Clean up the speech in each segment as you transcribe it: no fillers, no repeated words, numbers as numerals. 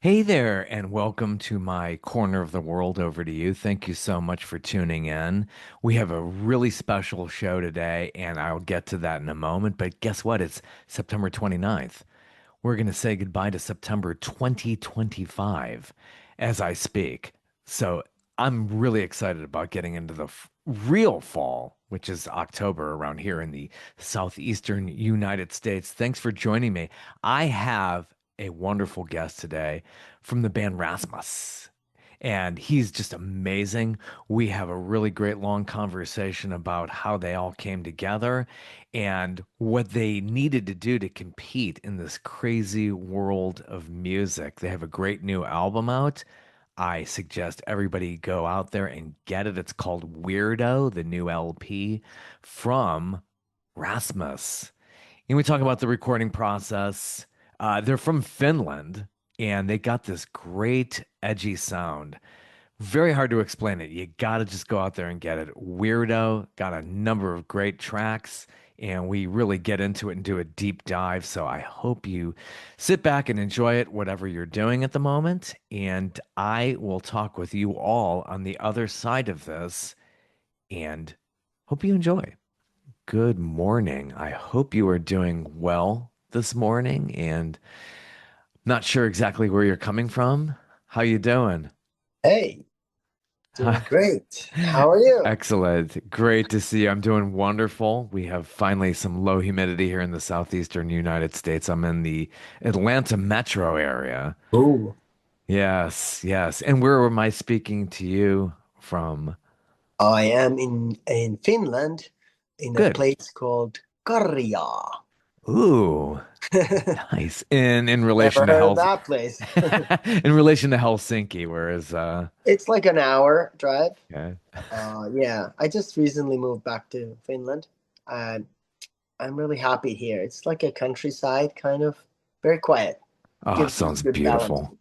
Hey there, and welcome to my corner of the world over to you. Thank you so much for tuning in. We have a really special show today, and I'll get to that in a moment. But guess what? It's September 29th. We're going to say goodbye to September 2025 as I speak. So I'm really excited about getting into the real fall, which is October around here in the southeastern United States. Thanks for joining me. I have a wonderful guest today from the band Rasmus. And he's just amazing. We have a really great long conversation about how they all came together and what they needed to do to compete in this crazy world of music. They have a great new album out. I suggest everybody go out there and get it. It's called Weirdo, the new LP from Rasmus. And we talk about the recording process. They're from Finland and they got this great edgy sound. Very hard to explain it. You got to just go out there and get it. Weirdo got a number of great tracks, and we really get into it and do a deep dive. So I hope you sit back and enjoy it, whatever you're doing at the moment. And I will talk with you all on the other side of this, and hope you enjoy. Good morning. I hope you are doing well this morning, and not sure exactly where you're coming from. How you doing? Hey, doing great. How are you? Excellent. Great to see you. I'm doing wonderful. We have finally some low humidity here in the southeastern United States. I'm in the Atlanta metro area. Oh, Yes, yes. And where am I speaking to you from? I am in Finland in a Good. place called Karjaa. Ooh, nice. In Never relation to heard of Hels that place. in relation to Helsinki, whereas It's like an hour drive. okay. Yeah, I just recently moved back to Finland, and I'm really happy here. It's like a countryside, kind of very quiet. Oh, Gives you sounds good balance. beautiful.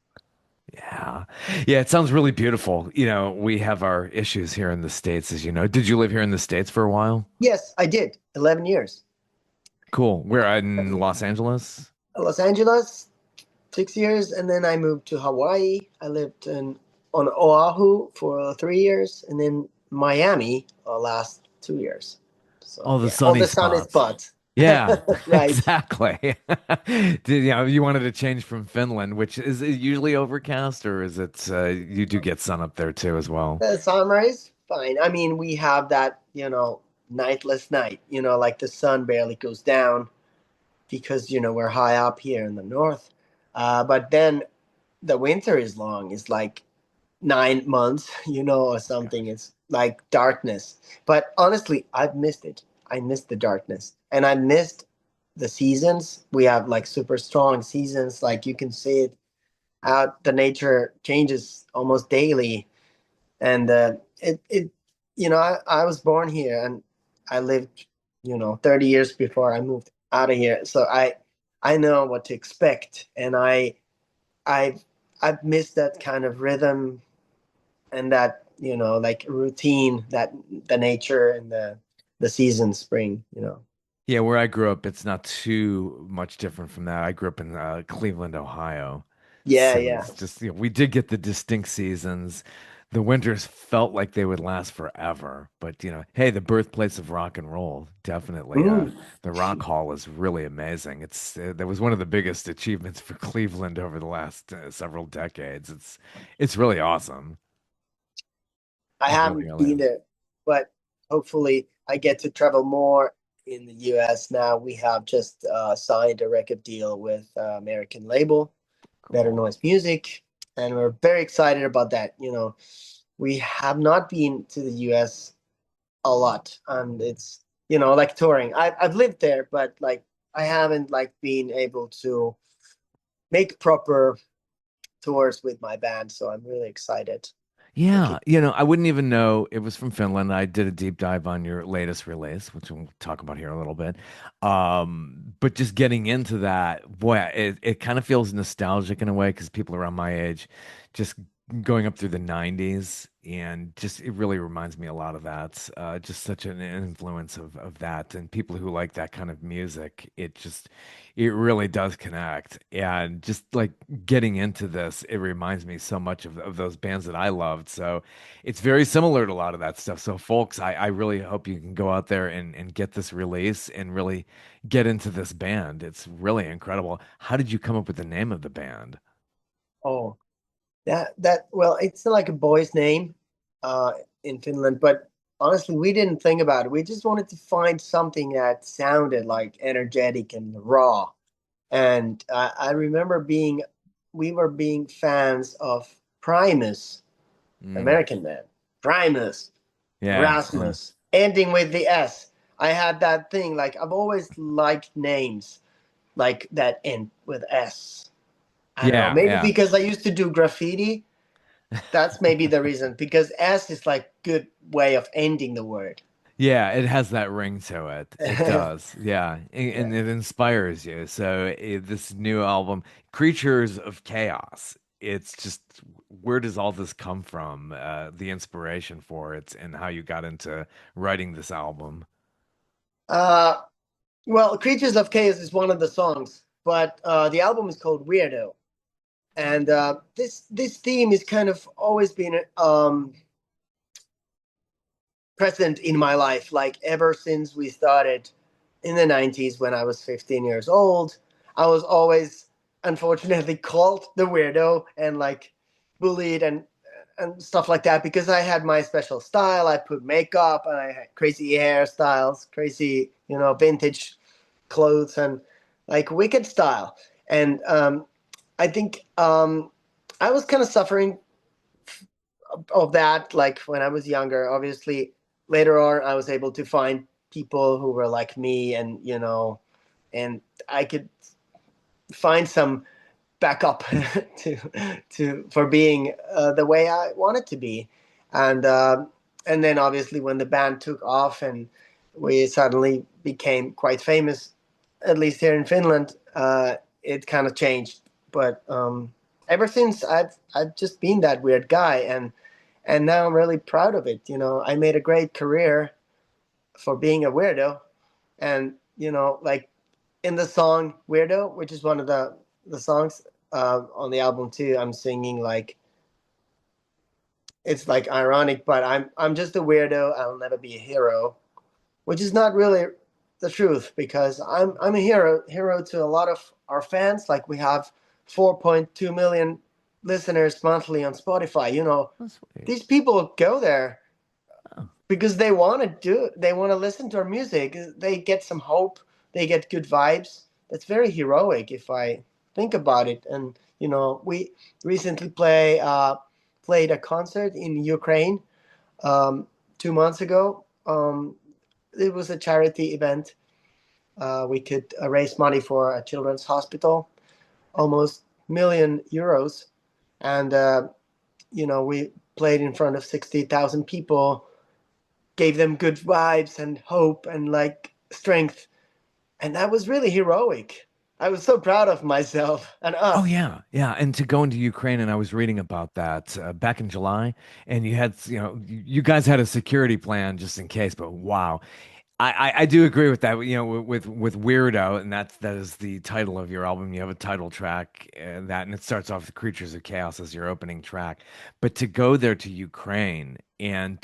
Yeah. Yeah, it sounds really beautiful. We have our issues here in the States, as you know. Did you live here in the States for a while? Yes, I did. 11 years. Cool. Where in Los Angeles? Los Angeles, 6 years, and then I moved to Hawaii. I lived in on Oahu for 3 years, and then Miami last 2 years. So All the yeah, all sunny the sun is spots. spots. Yeah, Right. exactly. You wanted to change from Finland, which is it usually overcast, or is it you do get sun up there too as well? The sunrise, fine. I mean, we have that, nightless night. Like the sun barely goes down because we're high up here in the north. But then the winter is long. It's like 9 months, or something. It's like darkness. But honestly, I've missed it. I missed the darkness. And I missed the seasons. We have like super strong seasons. Like you can see it out. The nature changes almost daily. And I was born here and I lived, 30 years before I moved out of here. So I know what to expect. And I've, I've missed that kind of rhythm and that like routine that the nature and the seasons bring. Yeah, where I grew up, it's not too much different from that. I grew up in Cleveland, Ohio. Yeah, So yeah. it's just, we did get the distinct seasons. The winters felt like they would last forever. But, hey, the birthplace of rock and roll, definitely. Mm. The Rock Hall is really amazing. That was one of the biggest achievements for Cleveland over the last several decades. It's really awesome. I It really, haven't really been is. there, but hopefully I get to travel more in the US now. We have just signed a record deal with American label Better Cool. Noise Music, and we're very excited about that. We have not been to the US a lot, and it's like touring. I've lived there, but like I haven't like been able to make proper tours with my band, so I'm really excited. Yeah, Looking. I wouldn't even know it was from Finland. I did a deep dive on your latest release, which we'll talk about here a little bit. But just getting into that, boy, it kind of feels nostalgic in a way because people around my age just going up through the 90s, and just it really reminds me a lot of that. Just such an influence of that, and people who like that kind of music. It really does connect. And just like getting into this, it reminds me so much of those bands that I loved. So it's very similar to a lot of that stuff. So folks, I really hope you can go out there and get this release and really get into this band. It's really incredible. How did you come up with the name of the band? Oh, that well, it's like a boy's name uh, in Finland, but honestly, we didn't think about it. We just wanted to find something that sounded like energetic and raw. And I remember we were being fans of Primus, Mm, American band, Primus, yeah. Rasmus, ending with the S. I had that thing, like I've always liked names like that end with S. I don't know, Yeah, maybe yeah. because I used to do graffiti. That's maybe the reason, because S is like good way of ending the word. Yeah, it has that ring to it. It Yeah. does. Yeah. And it inspires you. So this new album, Creatures of Chaos, it's just where does all this come from? The inspiration for it and how you got into writing this album. Uh, well, Creatures of Chaos is one of the songs, but the album is called Weirdo, and this theme is kind of always been present in my life, like ever since we started in the 90s when I was 15 years old. I was always, unfortunately, called the weirdo and like bullied and stuff like that because I had my special style. I put makeup and I had crazy hairstyles, crazy, vintage clothes and like wicked style. And I think I was kind of suffering of that like when I was younger. Obviously, later on, I was able to find people who were like me, and and I could find some backup to for being the way I wanted to be, and and then obviously when the band took off and we suddenly became quite famous, at least here in Finland, it kind of changed. But ever since I've just been that weird guy, and now I'm really proud of it. I made a great career for being a weirdo, and like in the song "Weirdo," which is one of the songs on the album too, I'm singing like it's like ironic, but I'm just a weirdo. I'll never be a hero, which is not really the truth because I'm a hero to a lot of our fans. Like we have 4.2 million listeners monthly on Spotify. That's sweet. These people go there Oh, because they want to listen to our music. They get some hope, they get good vibes. That's very heroic if I think about it. And we recently played a concert in Ukraine, um, 2 months ago. It was a charity event. We could raise money for a children's hospital, almost €1 million, and we played in front of 60,000 people, gave them good vibes and hope and like strength. And that was really heroic. I was so proud of myself and oh us. yeah, yeah. And to go into Ukraine, and I was reading about that back in July, and you had, you guys had a security plan just in case, but wow. I do agree with that. With Weirdo, and that is the title of your album. You have a title track, and it starts off with Creatures of Chaos as your opening track. But to go there to Ukraine and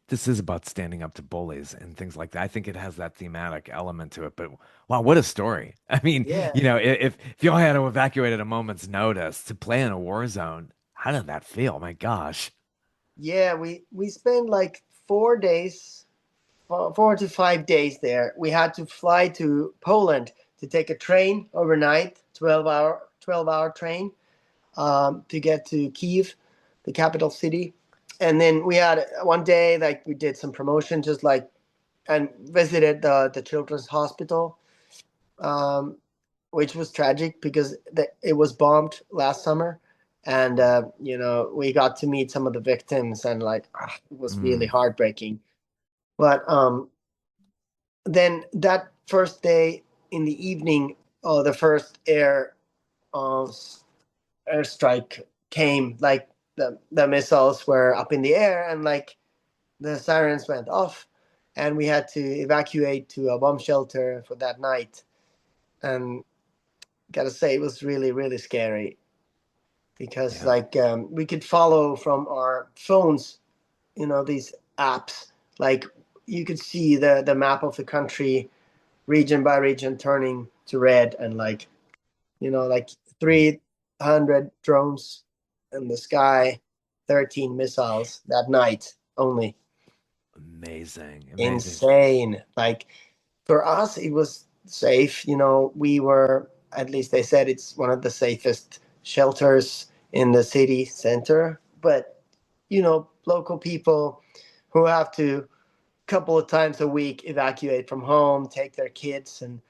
this is about standing up to bullies and things like that. I think it has that thematic element to it. But wow, what a story! I mean, Yeah. if you all had to evacuate at a moment's notice to play in a war zone, how did that feel? My gosh. Yeah, we spent like 4 days, 4 to 5 days there. We had to fly to Poland to take a train overnight, 12-hour train, to get to Kiev, the capital city. And then we had one day like we did some promotion, just like, and visited the children's hospital, um, which was tragic because it was bombed last summer, and we got to meet some of the victims, and like it was really Mm, heartbreaking. But then that first day in the evening, the first uh, airstrike came. Like the missiles were up in the air, and like the sirens went off, and we had to evacuate to a bomb shelter for that night. And gotta say, it was really really scary because Yeah. like we could follow from our phones, these apps. Like you could see the map of the country, region by region, turning to red, and like like 300 drones in the sky, 13 missiles that night only. Amazing. Amazing. Insane. Like for us, it was safe. We were, at least they said it's one of the safest shelters in the city center. But, local people who have to couple of times a week evacuate from home, take their kids, and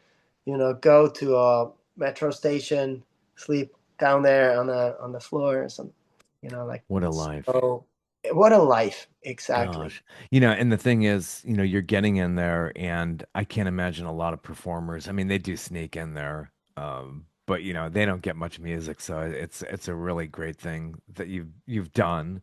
go to a metro station, sleep down there on the floor or something. Like What a life. so. What a life, exactly. Gosh. And the thing is, you're getting in there and I can't imagine a lot of performers. I mean, they do sneak in there. But they don't get much music, so it's a really great thing that you've done.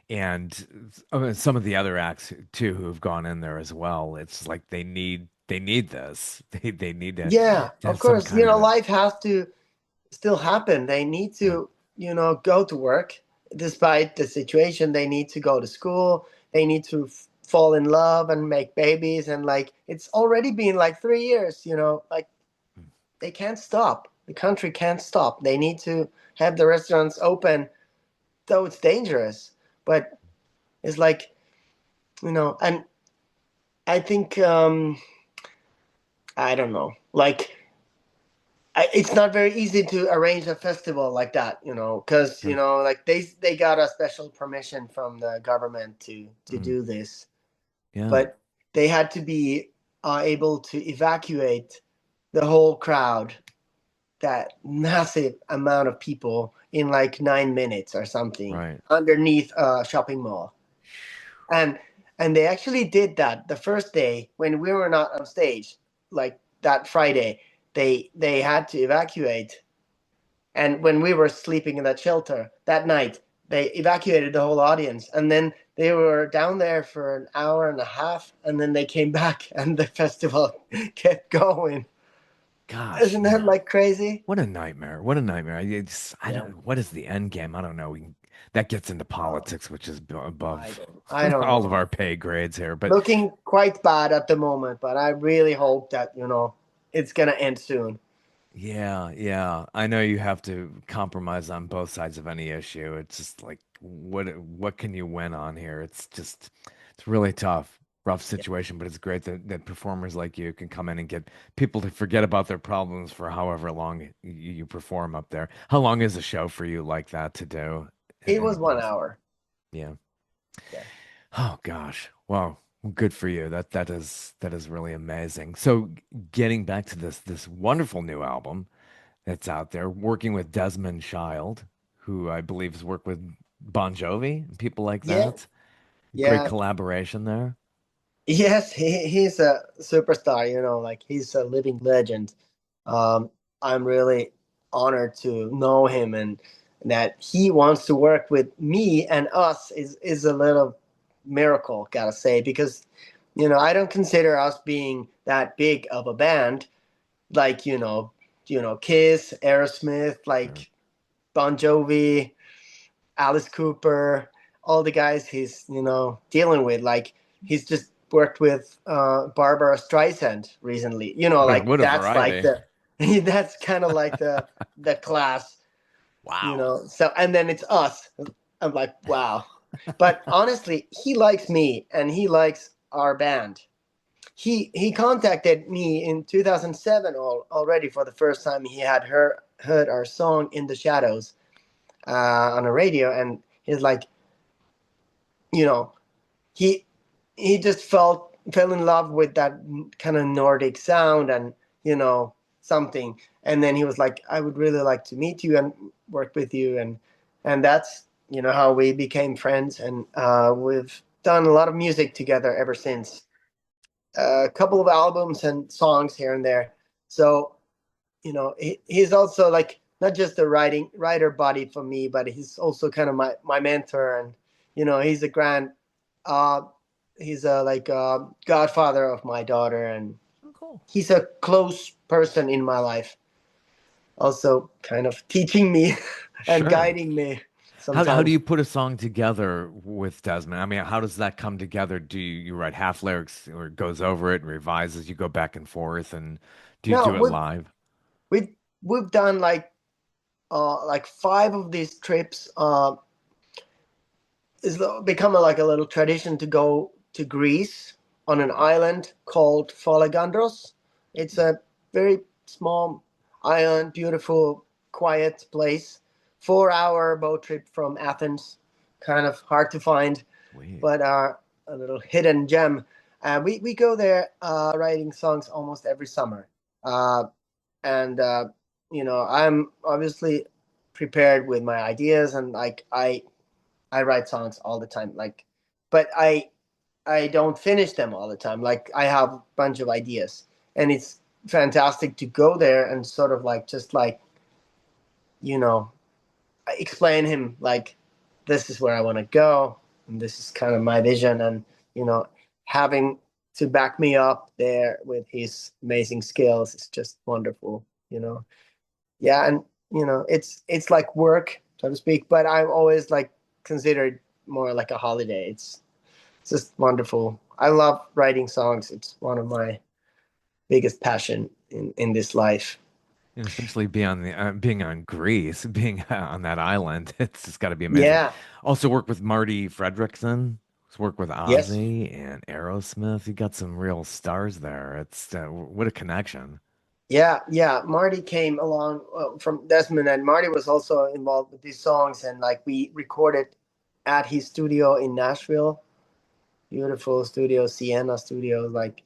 And some of the other acts too who've gone in there as well. It's like they need this. They need Yeah, to of have some course. kind of a Life has to still happen. They need yeah. to, go to work despite the situation. They need to go to school. They need to fall in love and make babies. And like, it's already been like 3 years, like they can't stop. The country can't stop. They need to have the restaurants open, though it's dangerous. But it's like, and I think, I don't know, like, it's not very easy to arrange a festival like that, because Mm, like they got a special permission from the government to mm, do this, yeah, but they had to be able to evacuate the whole crowd, that massive amount of people, in like 9 minutes or something, right. underneath a shopping mall. And and they actually did that the first day when we were not on stage, like that Friday. They had to evacuate. And when we were sleeping in that shelter that night, they evacuated the whole audience. And then they were down there for an hour and a half. And then they came back and the festival kept going. Gosh, Isn't that man. like crazy? What a nightmare. What a nightmare. I Yeah. don't, what is the end game? I don't know. That gets into Oh, politics, which is above I don't all of know. our pay grades here. But Looking quite bad at the moment, but I really hope that, it's going to end soon. yeah, yeah. I know you have to compromise on both sides of any issue. It's just like what can you win on here? It's really tough, rough Yeah. situation, but it's great that performers like you can come in and get people to forget about their problems for however long you perform up there. How long is a show for you like that to do It in was one person? hour. Yeah. Yeah. Oh gosh. Wow. Well, good for you. That is really amazing. So getting back to this wonderful new album that's out there, working with Desmond Child, who I believe has worked with Bon Jovi and people like Yeah. that. Great Yeah. collaboration there. Yes, he's a superstar, like he's a living legend. Um, I'm really honored to know him, and that he wants to work with me and us is a little miracle, gotta say, because I don't consider us being that big of a band, like Kiss, Aerosmith, Sure. like Bon Jovi, Alice Cooper, all the guys he's dealing with. Like he's just worked with Barbara Streisand recently. Like What a that's like variety. the that's kind of like the class. Wow. So and then it's us. I'm like wow, but honestly, he likes me and he likes our band. He contacted me in 2007 already for the first time. He had heard our song "In the Shadows" on a radio, and he's like, you know, he he just fell in love with that kind of Nordic sound, and something. And then he was like, I would really like to meet you and work with you, and that's how we became friends, and we've done a lot of music together ever since. A couple of albums and songs here and there. So he's also like not just a writer body for me, but he's also kind of my mentor, and he's a grand, uh, he's a like godfather of my daughter, and Oh, cool. he's a close person in my life, also kind of teaching me and Sure. guiding me How do sometimes. you put a song together with Desmond? I mean, how does that come together? Do you write half lyrics or it goes over it and revises? You go back and forth, and do you No, do it live? we've we've done like five of these trips. It's become like a little tradition to go to Greece on an island called Folegandros. It's a very small island, beautiful, quiet place. 4 hour boat trip from Athens, kind of hard to find, Sweet. but a little hidden gem. We go there writing songs almost every summer. And I'm obviously prepared with my ideas, and like I write songs all the time, like, but I don't finish them all the time. Like I have a bunch of ideas, and it's fantastic to go there and sort of like just like you know explain him like this is where I want to go, and this is kind of my vision, and you know having to back me up there with his amazing skills is just wonderful. Yeah, and it's like work, so to speak, but I've always like considered more like a holiday. It's just wonderful. I love writing songs. It's one of my biggest passion in this life. And especially being on Greece, being on that island, it's just got to be amazing. Yeah. Also work with Marty Fredrickson, work with Yes. Ozzy and Aerosmith. You got some real stars there. It's what a connection. Yeah, yeah. Marty came along from Desmond, and Marty was also involved with these songs, and like we recorded at his studio in Nashville. Beautiful studio, Sienna Studio. Like,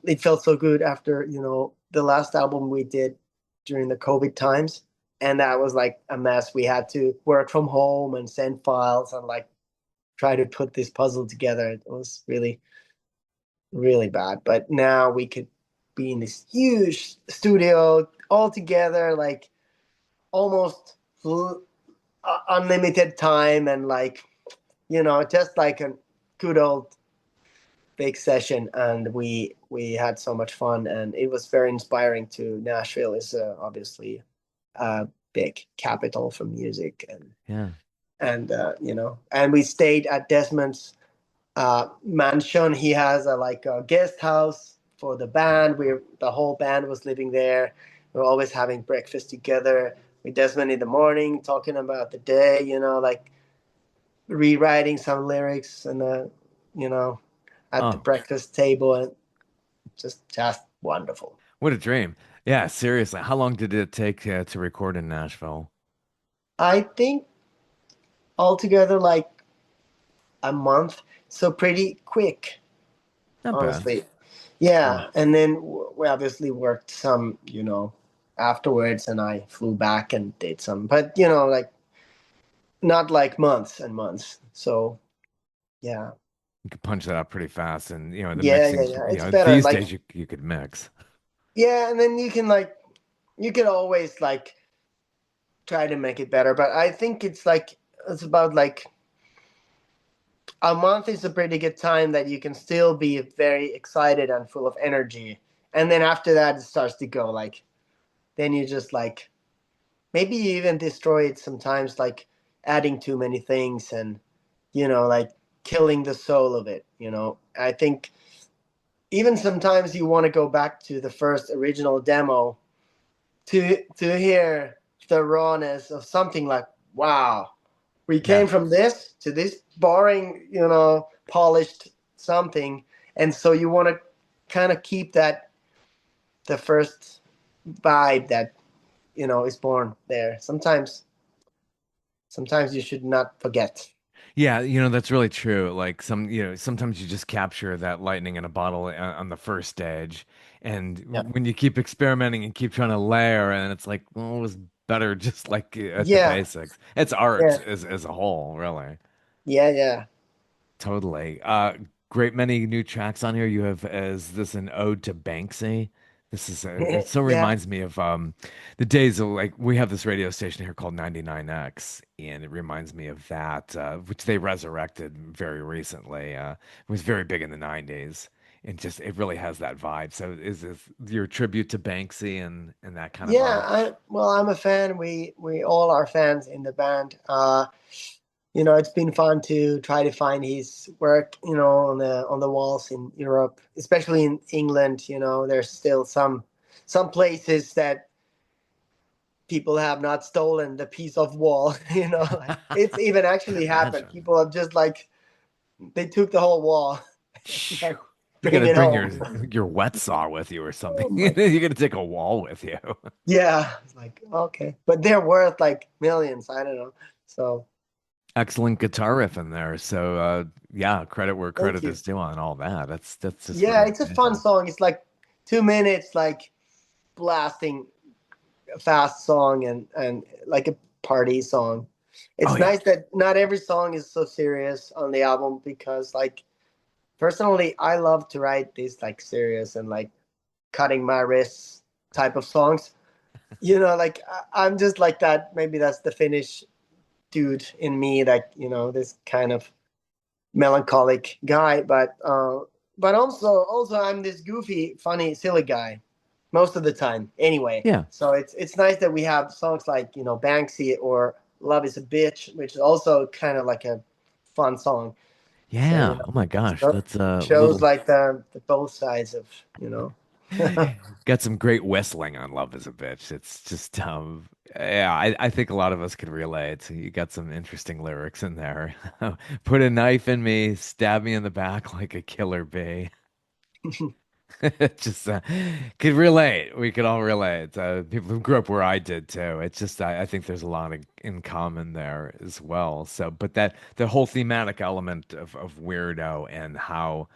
it felt so good after the last album we did during the COVID times, and that was like a mess. We had to work from home and send files and like try to put this puzzle together. It was really really bad, but now we could be in this huge studio all together, like almost unlimited time, and like just like a good old big session, and we had so much fun, and it was very inspiring. To Nashville is obviously a big capital for music, Yeah. and we stayed at Desmond's mansion. He has a like a guest house for the band. We The whole band was living there. We're always having breakfast together with Desmond in the morning, talking about the day. Like rewriting some lyrics, and you know at the Oh, breakfast table, and just wonderful. what a dream. Yeah, seriously. How long did it take to record in Nashville? I think altogether like a month, so pretty quick, Not bad. honestly. Yeah. Yeah, and then we obviously worked some, afterwards, and I flew back and did some, but like not like months and months. So yeah, You could punch that out pretty fast, and the yeah, yeah, mixing. yeah. It's better. These Like days you could mix. yeah, and then you can always like try to make it better, but I think it's about like a month is a pretty good time that you can still be very excited and full of energy, and then after that it starts to go like then you just like maybe you even destroy it sometimes, like adding too many things, and like killing the soul of it. I think even sometimes you want to go back to the first original demo to hear the rawness of something like, wow, we Yeah. came from this to this boring, polished something. And so you want to kind of keep that the first vibe that is born there. Sometimes you should not forget. Yeah, that's really true. Like sometimes you just capture that lightning in a bottle on the first stage. And Yeah. when you keep experimenting and keep trying to layer, and it's like, well, it was better just like at the Yeah. basics. It's Yeah. art as a whole, really. Yeah. Yeah. Totally. Great many new tracks on here. You have, is this an ode to Banksy? It so Yeah, reminds me of the days of like we have this radio station here called 99X, and it reminds me of that, which they resurrected very recently. It was very big in the 90s, and just it really has that vibe. So is this your tribute to Banksy and that kind of yeah. vibe? I'm a fan. We all are fans in the band. It's been fun to try to find his work, on the walls in Europe, especially in England. There's still some places that people have not stolen the piece of wall. Like it's even Can actually happened. imagine. People have just like they took the whole wall, Phew. like You bring gotta it bring home. your wet saw with you or something. Oh my You're gonna take a wall with you. Yeah, it's like okay, but they're worth like millions. I don't know. So Excellent guitar riff in there. So yeah, credit where thank credit you. is due on all that. That's just Yeah, really it's a fun amazing. song. It's like 2 minutes, like blasting a fast song and like a party song. Oh It's yeah. nice that not every song is so serious on the album because like personally I love to write these like serious and like cutting my wrists type of songs. Like I'm just like that. Maybe that's the Finnish dude in me, like this kind of melancholic guy, but also I'm this goofy, funny, silly guy most of the time. Anyway, Yeah. so it's nice that we have songs like Banksy or Love Is a Bitch, which is also kind of like a fun song. So Yeah. Oh my gosh. That's a shows little like the both sides of you know. got some great whistling on Love is a Bitch. It's just yeah, I think a lot of us could relate. You got some interesting lyrics in there. Put a knife in me, stab me in the back like a killer bee. Just could relate. We could all relate. People who grew up where I did too. It's just I think there's a lot in common there as well. So, but that the whole thematic element of Weirdo and how,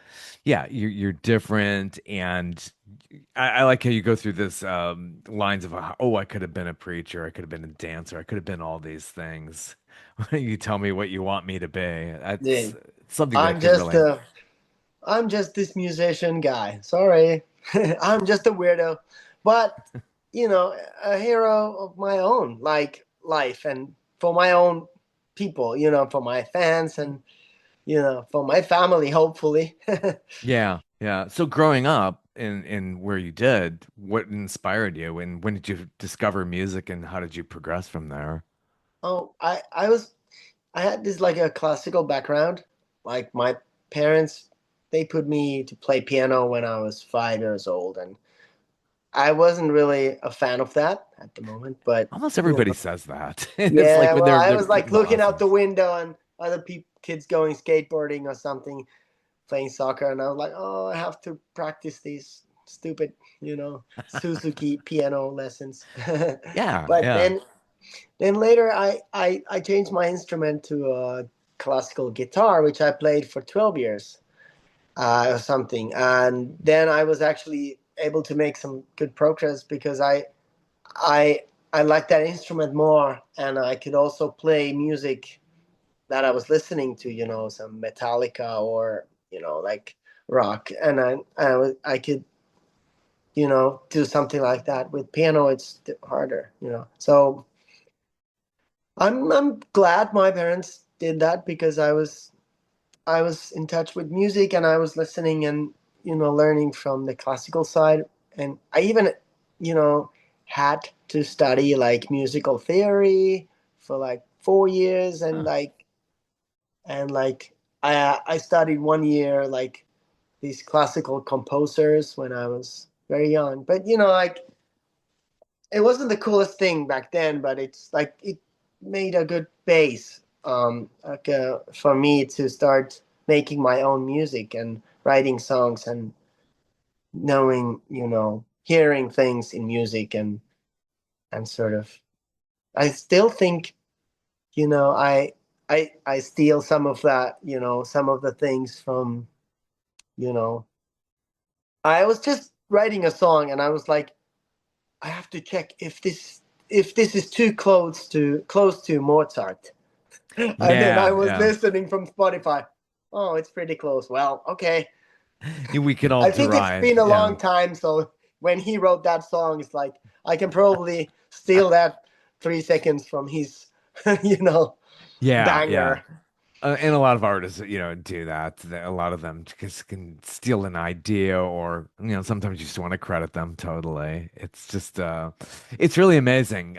yeah, you're different, and I like how you go through this lines of oh, I could have been a preacher, I could have been a dancer, I could have been all these things. You tell me what you want me to be. Yeah, That's something that I'm could just really. a I'm just this musician guy. Sorry. I'm just a weirdo. But, a hero of my own, like life and for my own people, for my fans and, for my family, hopefully. Yeah, yeah. So growing up in where you did, what inspired you and when did you discover music and how did you progress from there? Oh, I had this like a classical background. Like my parents, they put me to play piano when I was 5 years old. And I wasn't really a fan of that at the moment, but, Almost you everybody know, says that. It's like yeah, when well, I they're was like picking looking out the lessons. window and other kids going skateboarding or something, playing soccer, and I was like, oh, I have to practice these stupid, Suzuki piano lessons. Yeah, But yeah. then later, I changed my instrument to a classical guitar, which I played for 12 years or something, and then I was actually able to make some good progress because I I like that instrument more, and I could also play music that I was listening to, some Metallica or like rock, and I could do something like that. With piano, it's harder, So I'm glad my parents did that because I was in touch with music and I was listening and learning from the classical side, and I even you know had to study like musical theory for like 4 years, and Huh. like I studied 1 year like these classical composers when I was very young, but like it wasn't the coolest thing back then, but it's like it made a good base like for me to start making my own music and writing songs and knowing, hearing things in music and sort of I still think, I steal some of that, some of the things from, you know, I was just writing a song and I was like, I have to check if this is too close to Mozart. And then I Yeah, was yeah. listening from Spotify. Oh, it's pretty close. Well, okay. We could all I think it's derive. been a Yeah. long time, so when he wrote that song, it's like I can probably steal that 3 seconds from his, you know, Yeah, yeah. banger. And a lot of artists, do that. A lot of them just can steal an idea, or sometimes you just want to credit them totally. It's really amazing.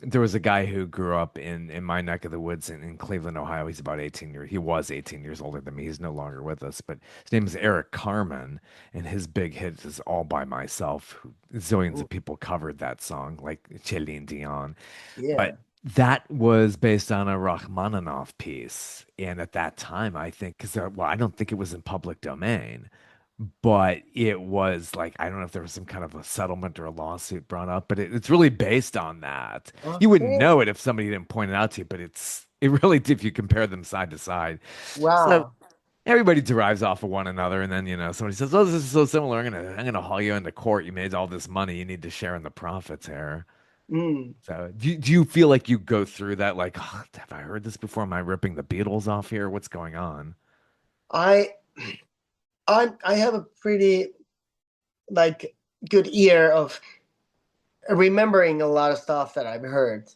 There was a guy who grew up in my neck of the woods in Cleveland, Ohio. He's about 18 years. He was 18 years older than me. He's no longer with us, but his name is Eric Carmen, and his big hit is "All by Myself." Zillions of Ooh, people covered that song, like Celine Dion. yeah. But that was based on a Rachmaninoff piece. And at that time, I think, well, I don't think it was in public domain, but it was like, I don't know if there was some kind of a settlement or a lawsuit brought up, but it's really based on that. You wouldn't Okay. know it if somebody didn't point it out to you, but it really, if you compare them side to side. So Wow. everybody derives off of one another. And then, somebody says, oh, this is so similar. I'm gonna haul you into court. You made all this money. You need to share in the profits here. Mm. So do you feel like you go through that like, oh, have I heard this before? Am I ripping the Beatles off here? What's going on? I I have a pretty like good ear of remembering a lot of stuff that I've heard,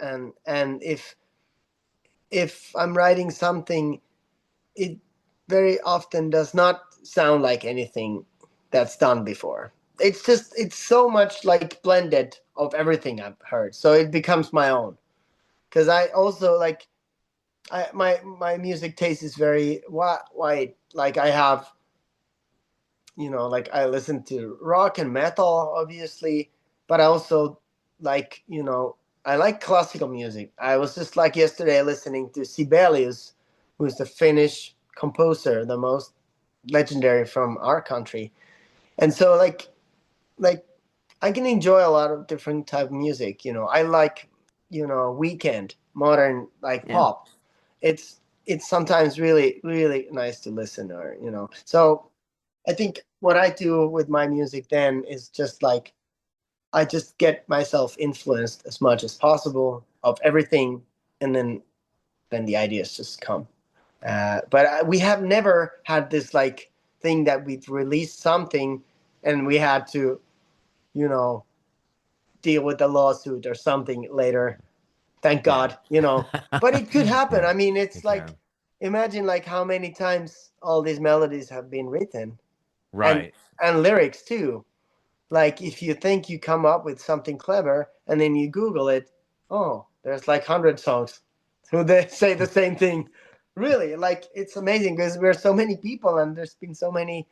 and if I'm writing something, it very often does not sound like anything that's done before. It's so much like blended of everything I've heard, so it becomes my own. Because I also like my music taste is very wide. Like I have, like I listen to rock and metal, obviously, but I also like, I like classical music. I was just like yesterday listening to Sibelius, who's the Finnish composer, the most legendary from our country. And so like I can enjoy a lot of different type of music. I like, weekend, modern like Yeah. pop. It's sometimes really, really nice to listen or. So I think what I do with my music then is just like I just get myself influenced as much as possible of everything, and then the ideas just come. But we have never had this like thing that we've released something and we had to, you know, deal with the lawsuit or something later. Thank Yeah. God. But it could happen. Yeah. I mean, it's It like can. imagine like how many times all these melodies have been written and Right. and lyrics too. Like if you think you come up with something clever and then you Google it, oh, there's like 100 songs who they say the same thing. Really, like it's amazing because we're so many people and there's been so many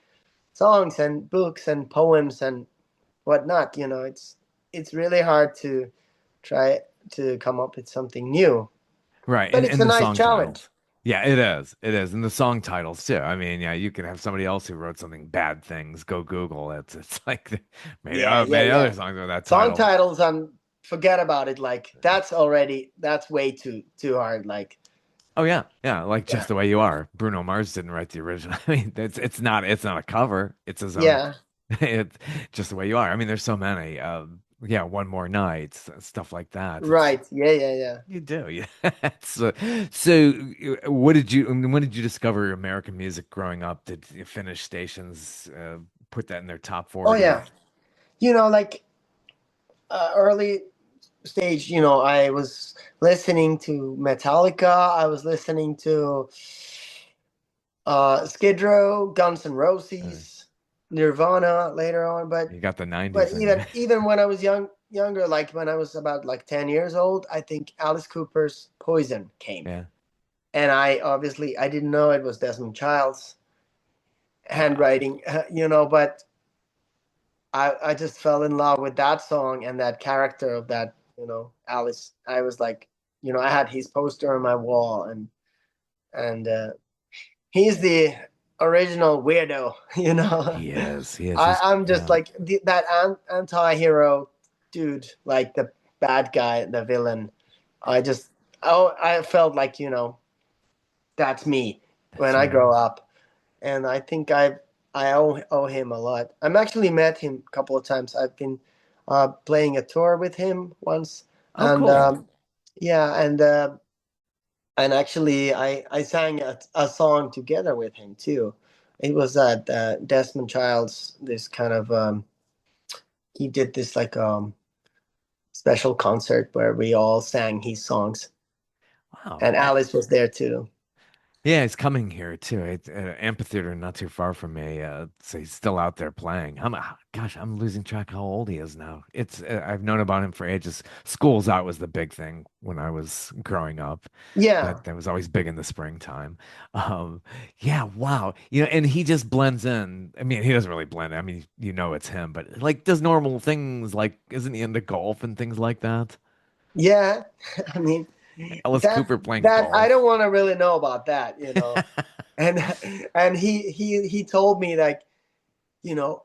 songs and books and poems and whatnot. It's really hard to try to come up with something new, Right. but And it's and a the nice song challenge. titles. Yeah, it is. It is. And the song titles too. I mean, yeah, you could have somebody else who wrote something bad things. Go Google it. It's like many Yeah, yeah, many other yeah. songs with that Song title. titles and forget about it. Like that's way too hard. Like Oh yeah, yeah, like yeah, just the way you are. Bruno Mars didn't write the original. I mean, it's not a cover. It's his own. yeah. It's just the way you are. I mean, there's so many. Yeah, one more night, stuff like that. It's Right. Yeah, yeah, yeah. you do. Yeah. So, when did you discover American music growing up? Did Finnish stations put that in their top Oh 40? yeah. Like early stage, I was listening to Metallica, I was listening to Skid Row, Guns N' Uh, Roses, Nirvana later on, but you got the but 90s in you. even when I was younger, like when I was about like 10 years old, I think Alice Cooper's Poison came. Yeah. And I didn't know it was Desmond Child's handwriting, but I just fell in love with that song and that character of that, Alice. I was like, I had his poster on my wall, and he's the original weirdo. He is. He is. I'm just Yeah. like that anti-hero dude, like the bad guy, the villain. I just, I felt like, that's me when That's I right. grow up, and I think I owe him a lot. I've actually met him a couple of times. I've been playing a tour with him once, Oh, and cool. yeah, and actually I sang a song together with him too. It was at Desmond Child's this kind of he did this like special concert where we all sang his songs, Wow. and Alice was there too. Yeah, he's coming here too. Amphitheater not too far from me. So he's still out there playing. Gosh, I'm losing track how old he is now. I've known about him for ages. School's Out was the big thing when I was growing up. Yeah, That was always big in the springtime. Um, yeah, wow. And he just blends in. I mean, he doesn't really blend in. I mean, it's him, but like does normal things like isn't he into golf and things like that? yeah. I mean, Alice that Cooper playing that I don't golf. want to really know about that, you know. And and he told me like, you know,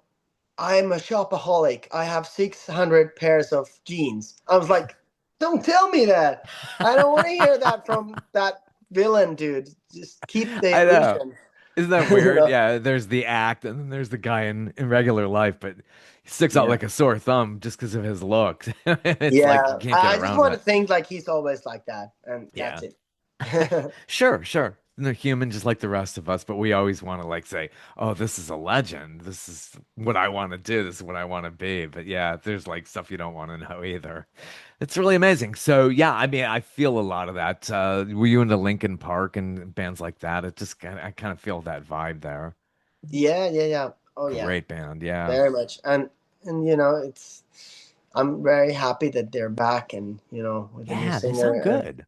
I'm a shopaholic. I have 600 pairs of jeans. I was like, don't tell me that. I don't want to hear that from that villain, dude. Just keep the I know. illusion. Isn't that You weird? know? Yeah, there's the act, and then there's the guy in regular life, but he sticks out Yeah. like a sore thumb just because of his looks. It's like you Yeah. can't get I just around want to that. think like he's always like that, and that's Yeah. it. Sure, sure. And they're human just like the rest of us, but we always want to like say, "Oh, this is a legend. This is what I want to do. This is what I want to be." But yeah, there's like stuff you don't want to know either. It's really amazing. So yeah, I mean, I feel a lot of that. Were you into Linkin Park and bands like that? I kind of feel that vibe there. Yeah, yeah, yeah. Oh yeah, Great band, yeah. very much. And it's I'm very happy that they're back and with a new Yeah, they singer. sound good.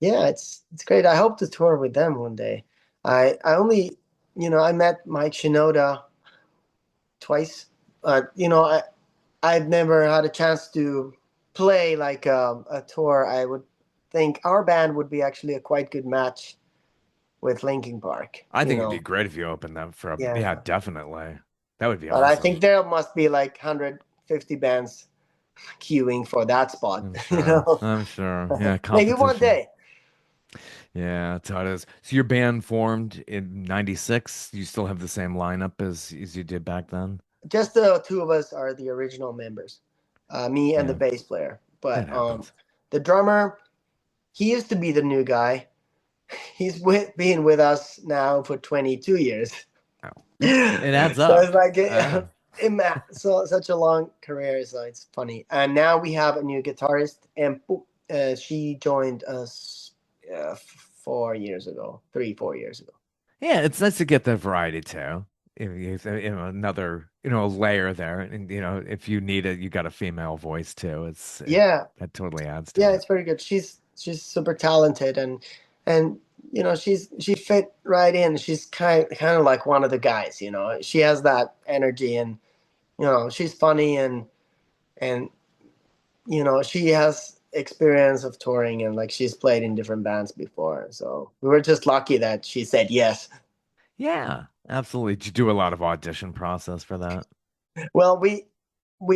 Yeah, it's great. I hope to tour with them one day. I only I met Mike Shinoda twice. I've never had a chance to play like a tour. I would think our band would be actually a quite good match with Linkin Park. I think it'd be great if you opened them Yeah. yeah, definitely. That would be But I awesome. think there must be like 150 bands queuing for that spot. I'm You sure. know, I'm sure. Yeah, maybe one competition. day. Yeah, that's how it is. So your band formed in 96. You still have the same lineup as you did back then? Just the two of us are the original members, me and the Yeah, bass player. that But happens. the drummer, he used to be the new guy. He's been with us now for 22 years. Oh, So it adds it's up. like Yeah. so such a long career, so it's funny. And now we have a new guitarist, and she joined us 4 years ago, 3, 4 years ago. Yeah, it's nice to get the variety too. Another, layer there. And, if you need it, you got a female voice too. Yeah, That totally adds yeah, to it. it's very good. She's super talented, and she fit right in. She's kind of like one of the guys. She has that energy, and she's funny, and she has experience of touring, and like she's played in different bands before. So we were just lucky that she said yes. Yeah, absolutely. Did you do a lot of audition process for that? Well, we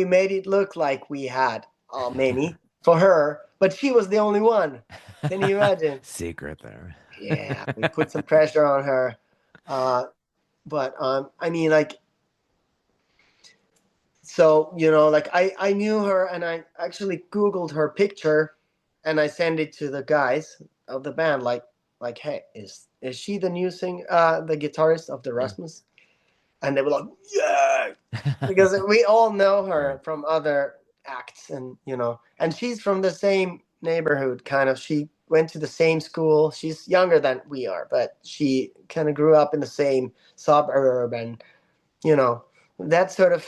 made it look like we had many for her, but she was the only one. Can you imagine? Secret there. Yeah, we put some pressure on her. Uh, but I mean, like, so like I knew her, and I actually Googled her picture, and I sent it to the guys of the band, like, hey, is she the new the guitarist of the Yeah. Rasmus? And they were like, yeah, because we all know Great. her from other acts, and and she's from the same neighborhood, kind of. She went to the same school. She's younger than we are, but she kind of grew up in the same suburb, and you know that sort of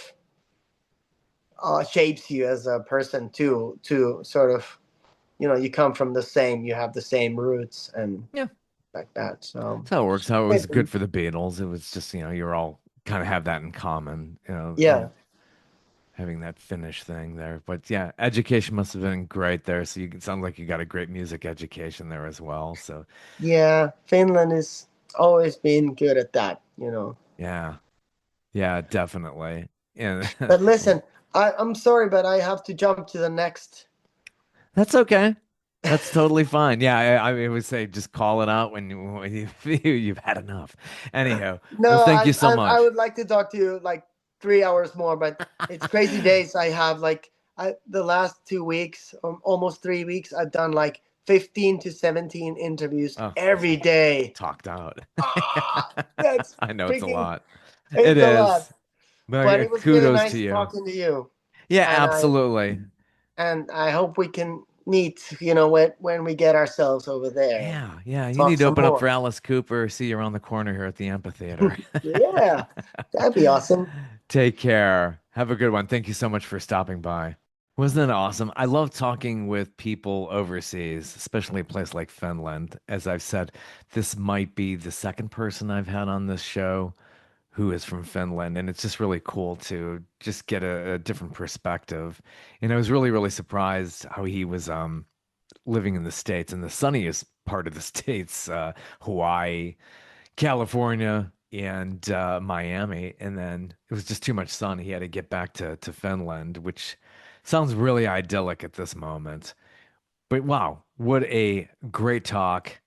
shapes you as a person too. To sort of you come from the same, you have the same roots and Yeah. like that. So That's how it works. How it was good for the Beatles. It was just, you're all kind of have that in common, yeah, having that Finnish thing there. But yeah, education must have been great there. So it sounds like you got a great music education there as well. So yeah. Finland is always been good at that. yeah, yeah, definitely. And But listen, I'm sorry, but I have to jump to the next. that's okay. That's totally fine. Yeah, I would say just call it out you've had enough. Anyhow, well, No, thank you so I much. would like to talk to you like 3 hours more, but it's crazy days. I have like the last 2 weeks, almost 3 weeks, I've done like 15 to 17 interviews Oh, every day. talked out. Ah, that's I know it's a freaking, lot. It it's a lot. is. But But it was really kudos to nice you. talking to you. Yeah, And absolutely. I hope we can meet, when we get ourselves over there and Yeah, yeah. You talk need to some open up for more. Alice Cooper. See you around the corner here at the amphitheater. Yeah, that'd be awesome. Take care. Have a good one. Thank you so much for stopping by. Wasn't it awesome? I love talking with people overseas, especially a place like Finland. As I've said, this might be the second person I've had on this show who is from Finland, and it's just really cool to just get a different perspective. And I was really, really surprised how he was living in the States, in the sunniest part of the States, Hawaii, California, and Miami. And then it was just too much sun. He had to get back to Finland, which sounds really idyllic at this moment. But wow, what a great talk.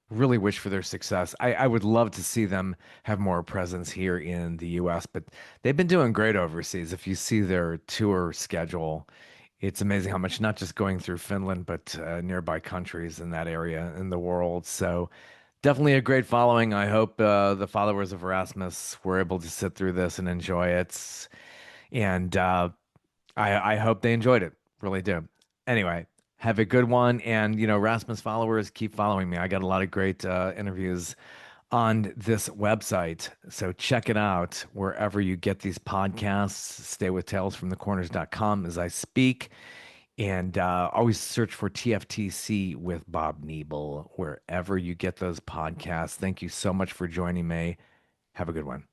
Really wish for their success. I would love to see them have more presence here in the US, but they've been doing great overseas. If you see their tour schedule, it's amazing how much, not just going through Finland, but nearby countries in that area in the world. So definitely a great following. I hope the followers of Erasmus were able to sit through this and enjoy it. And I hope they enjoyed it. Really do. Anyway, have a good one. And, Rasmus followers, keep following me. I got a lot of great interviews on this website. So check it out wherever you get these podcasts. Stay with talesfromthecorners.com as I speak. And always search for TFTC with Bob Niebel wherever you get those podcasts. Thank you so much for joining me. Have a good one.